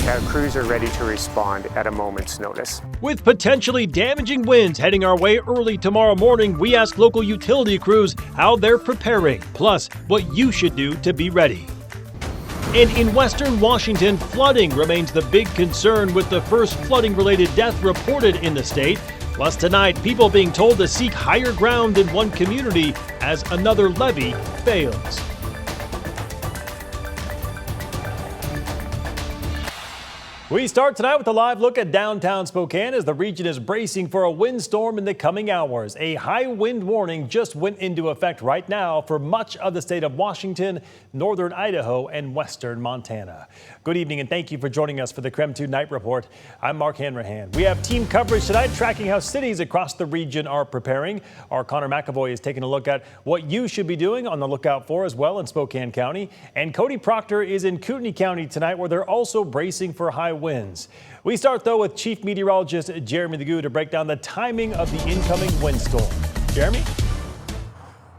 crews are ready to respond at a moment's notice. With potentially damaging winds heading our way early tomorrow morning, we ask local utility crews how they're preparing, plus what you should do to be ready. And in western Washington, flooding remains the big concern, with the first flooding-related death reported in the state. Plus tonight, people being told to seek higher ground in one community as another levee fails. We start tonight with a live look at downtown Spokane as the region is bracing for a windstorm in the coming hours. A high wind warning just went into effect right now for much of the state of Washington, northern Idaho, and western Montana. Good evening and thank you for joining us for the KREM 2 Night Report. I'm Mark Hanrahan. We have team coverage tonight tracking how cities across the region are preparing. Our Connor McAvoy is taking a look at what you should be doing on the lookout for as well in Spokane County. And Cody Proctor is in Kootenai County tonight, where they're also bracing for high winds. We start though with Chief Meteorologist Jeremy Legoo to break down the timing of the incoming windstorm. Jeremy?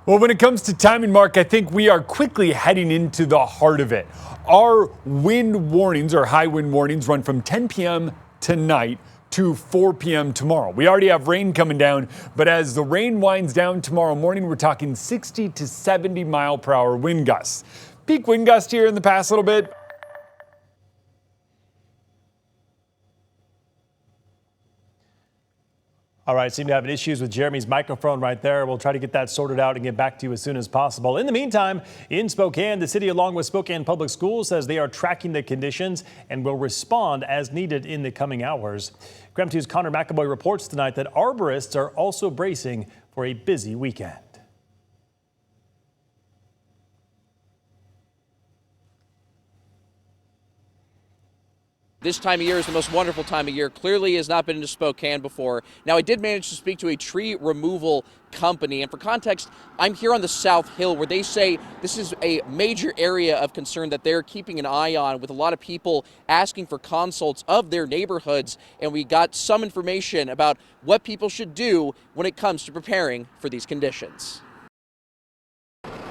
Well, when it comes to timing, Mark, I think we are quickly heading into the heart of it. Our wind warnings, or high wind warnings, run from 10 p.m. tonight to 4 p.m. tomorrow. We already have rain coming down, but as the rain winds down tomorrow morning, we're talking 60 to 70 mile per hour wind gusts. Peak wind gust here in the past little bit. All right, seem to have issues with Jeremy's microphone right there. We'll try to get that sorted out and get back to you as soon as possible. In the meantime, in Spokane, the city, along with Spokane Public Schools, says they are tracking the conditions and will respond as needed in the coming hours. KREM 2's Connor McAvoy reports tonight that arborists are also bracing for a busy weekend. This time of year is the most wonderful time of year. Clearly has not been to Spokane before. Now, I did manage to speak to a tree removal company, and for context, I'm here on the South Hill, where they say this is a major area of concern that they're keeping an eye on, with a lot of people asking for consults of their neighborhoods, and we got some information about what people should do when it comes to preparing for these conditions.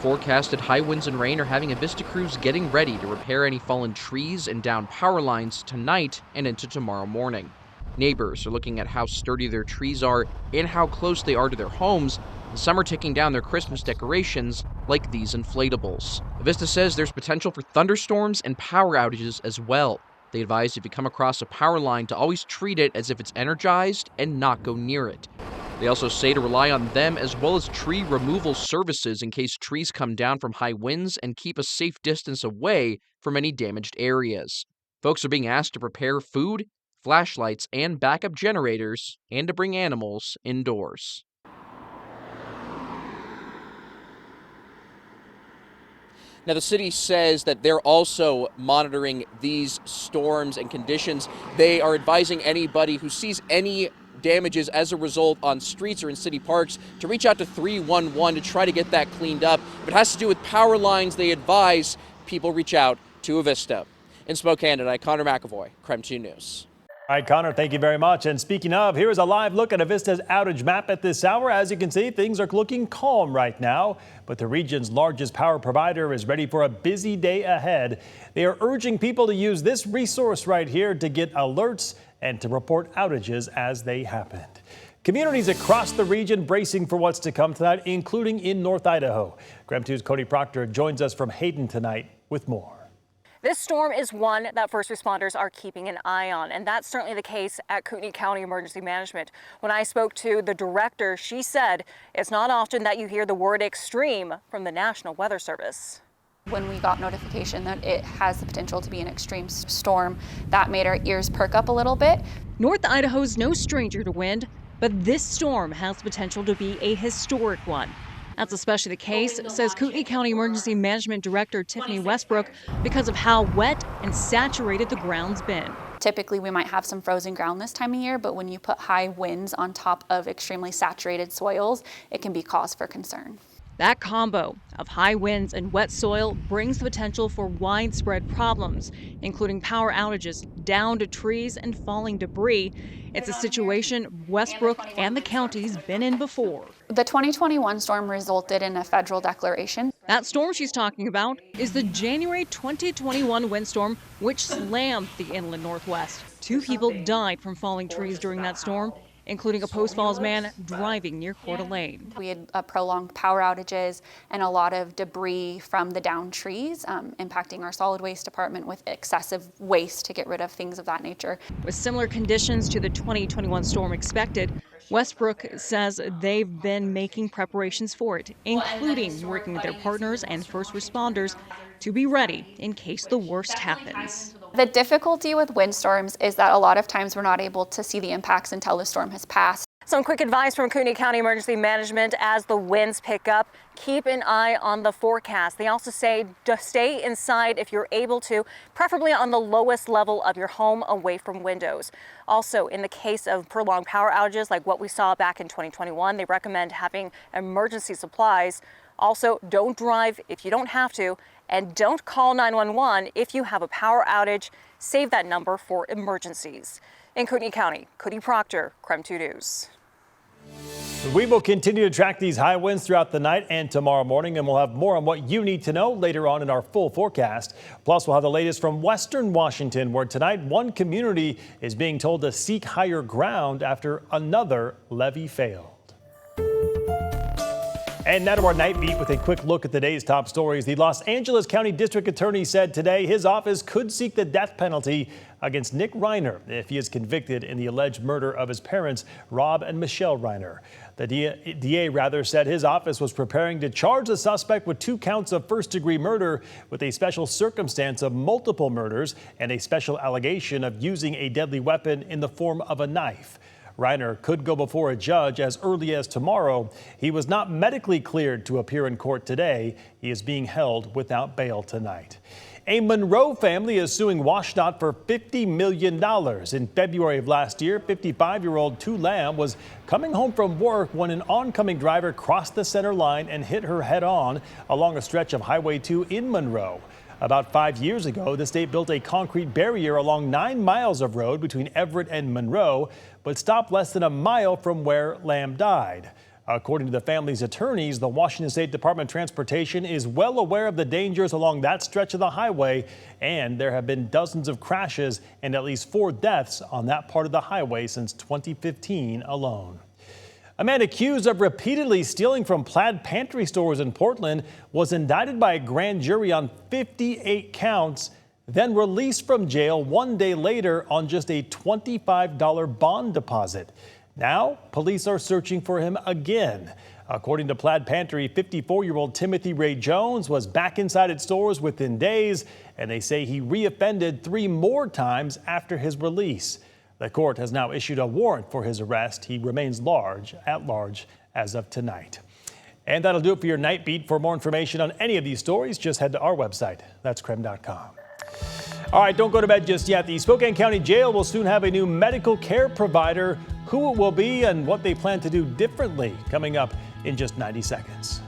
Forecasted high winds and rain are having Avista crews getting ready to repair any fallen trees and down power lines tonight and into tomorrow morning. Neighbors are looking at how sturdy their trees are and how close they are to their homes. Some are taking down their Christmas decorations, like these inflatables. Avista says there's potential for thunderstorms and power outages as well. They advise if you come across a power line to always treat it as if it's energized and not go near it. They also say to rely on them as well as tree removal services in case trees come down from high winds, and keep a safe distance away from any damaged areas. Folks are being asked to prepare food, flashlights, and backup generators, and to bring animals indoors. Now, the city says that they're also monitoring these storms and conditions. They are advising anybody who sees any damages as a result on streets or in city parks to reach out to 311 to try to get that cleaned up. If it has to do with power lines, they advise people reach out to Avista. In Spokane tonight, Connor McAvoy, KREM 2 News. All right, Connor, thank you very much. And speaking of, here's a live look at Avista's outage map at this hour. As you can see, things are looking calm right now, but the region's largest power provider is ready for a busy day ahead. They are urging people to use this resource right here to get alerts and to report outages as they happen. Communities across the region bracing for what's to come tonight, including in North Idaho. KREM 2's Cody Proctor joins us from Hayden tonight with more. This storm is one that first responders are keeping an eye on, and that's certainly the case at Kootenai County Emergency Management. When I spoke to the director, she said it's not often that you hear the word extreme from the National Weather Service. When we got notification that it has the potential to be an extreme storm, that made our ears perk up a little bit. North Idaho's no stranger to wind, but this storm has the potential to be a historic one. That's especially the case, says Kootenai County Emergency Management Director Tiffany Westbrook, because of how wet and saturated the ground's been. Typically, we might have some frozen ground this time of year, but when you put high winds on top of extremely saturated soils, it can be cause for concern. That combo of high winds and wet soil brings the potential for widespread problems, including power outages, downed trees, and falling debris. It's a situation Westbrook and the county's been in before. The 2021 storm resulted in a federal declaration. That storm she's talking about is the January 2021 windstorm, which slammed the inland Northwest. 2 people died from falling trees during that storm, including a Post Falls man driving near Coeur d'Alene. We had prolonged power outages and a lot of debris from the downed trees impacting our solid waste department with excessive waste to get rid of things of that nature. With similar conditions to the 2021 storm expected, Westbrook says they've been making preparations for it, including working with their partners and first responders to be ready in case the worst happens. The difficulty with windstorms is that a lot of times we're not able to see the impacts until the storm has passed. Some quick advice from Kootenai County Emergency Management as the winds pick up. Keep an eye on the forecast. They also say to stay inside if you're able to, preferably on the lowest level of your home away from windows. Also, in the case of prolonged power outages like what we saw back in 2021, they recommend having emergency supplies. Also, don't drive if you don't have to, and don't call 911 if you have a power outage. Save that number for emergencies. In Kootenai County, Cody Proctor, KREM 2 News. We will continue to track these high winds throughout the night and tomorrow morning, and we'll have more on what you need to know later on in our full forecast. Plus, we'll have the latest from Western Washington, where tonight one community is being told to seek higher ground after another levee failed. And now to our night beat with a quick look at today's top stories. The Los Angeles County District Attorney said today his office could seek the death penalty against Nick Reiner if he is convicted in the alleged murder of his parents, Rob and Michelle Reiner. The DA said his office was preparing to charge the suspect with 2 counts of first-degree murder with a special circumstance of multiple murders and a special allegation of using a deadly weapon in the form of a knife. Reiner could go before a judge as early as tomorrow. He was not medically cleared to appear in court today. He is being held without bail tonight. A Monroe family is suing WashDOT for $50 million. In February of last year, 55-year-old Tu Lam was coming home from work when an oncoming driver crossed the center line and hit her head-on along a stretch of Highway 2 in Monroe. About 5 years ago, the state built a concrete barrier along 9 miles of road between Everett and Monroe, but stopped less than a mile from where Lam died. According to the family's attorneys, the Washington State Department of Transportation is well aware of the dangers along that stretch of the highway, and there have been dozens of crashes and at least 4 deaths on that part of the highway since 2015 alone. A man accused of repeatedly stealing from Plaid Pantry stores in Portland was indicted by a grand jury on 58 counts, then released from jail 1 day later on just a $25 bond deposit. Now, police are searching for him again. According to Plaid Pantry, 54-year-old Timothy Ray Jones was back inside its stores within days, and they say he reoffended 3 more times after his release. The court has now issued a warrant for his arrest. He remains at large as of tonight. And that'll do it for your Night Beat. For more information on any of these stories, just head to our website. That's KREM.com. All right, don't go to bed just yet. The Spokane County Jail will soon have a new medical care provider. Who it will be and what they plan to do differently coming up in just 90 seconds.